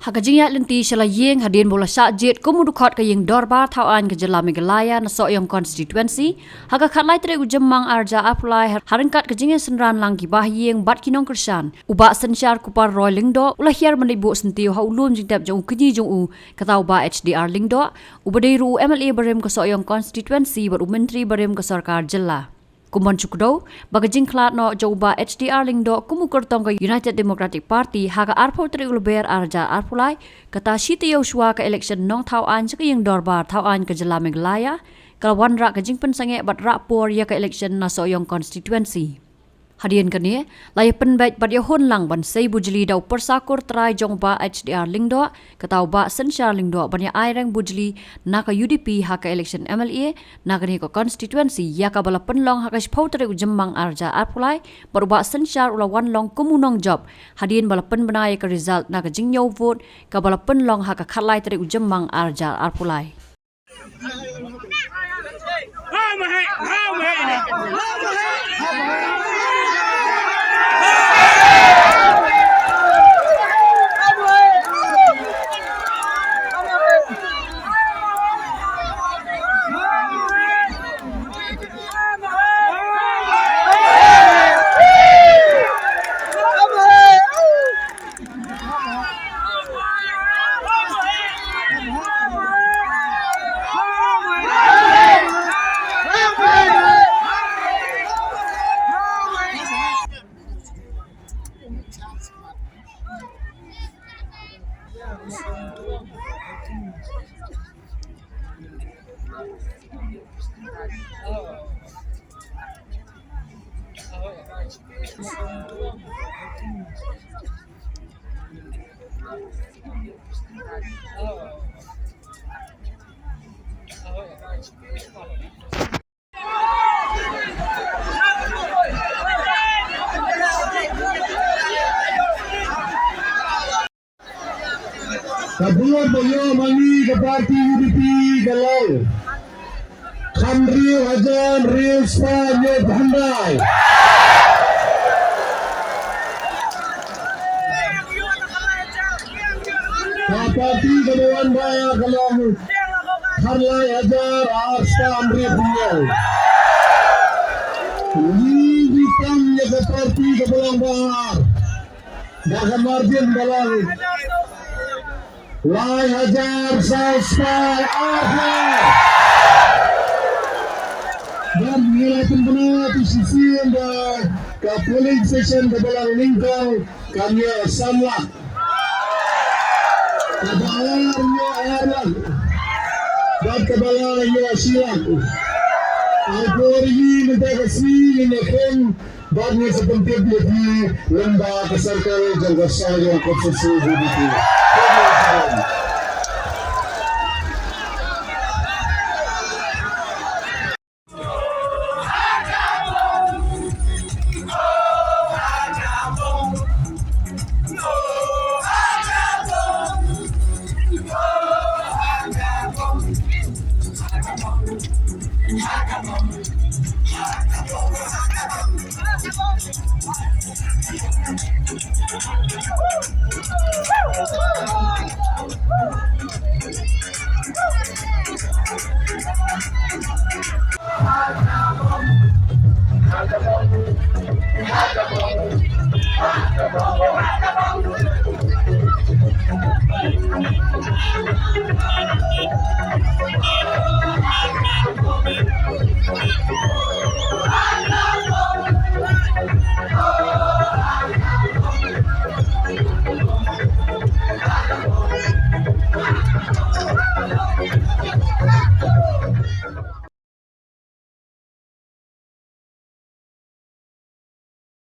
Hakajingat lenti Shillong hadien bola syakjit kumudukot ke yang dorbar tauan ke jela Meghalaya na Sohïong constituency haga khatlai tere ujemang arja apply haringkat kejingin senran langgi Bah bat kinong kersan Bah Synshar kupar Roy Lyngdoh ulah hiar mendibu syntiew haulum jingtep jong kenyi jong u katau Bah HDR Lyngdoh ubadeiru MLA berem ke Sohïong constituency baru menteri berem ke sarkar jela. Kumbon cukdo, bagajing klat no jau Bah HDR Lyngdoh kumukur tong ke United Democratic Party haga arpo tri ulber arja arpulai kata syntiew shua ke election nong tauan ke yang dorbar tauan ke jela Meghalaya kalwan rak kajing pensange bat rapor ya ke election na Sohïong constituency. Hadien kene lai penbaik bat yahun lang ban sei bujli dau persakur trai jong Bah HDR Lyngdoh katau Bah Synshar Lyngdoh ban ya airang bujli na ka UDP ha ka election MLA na kene ko constituency ya ka bala penlong ha ka spautere ujemang arja arpulai baru Bah Synshar ula wan long kumunong job hadien bala pen benai ka result na ka jingyo vote ka bala penlong ha ka khalai tere ujemang arja arpulai. Kabur boyo mani ke parti UDP galau Khamri Hajan Real Spanyol Bandai Parti Kedewan Baya galau Harlai Hajar Arsta Amri Punyal Ini hitamnya ke parti Kebelang Bahar Bahkan margin galau Leit Hajar Salspai Atiar dan mengilakan benar di sisi ke polling station Kebelang Lyngdoh kami samlah kebalarnya alam dan kebalarnya siang aku ini minta kasih ini kan badnya sepenting di lembaga kesarkar jaga Sohïong konstitusi itu.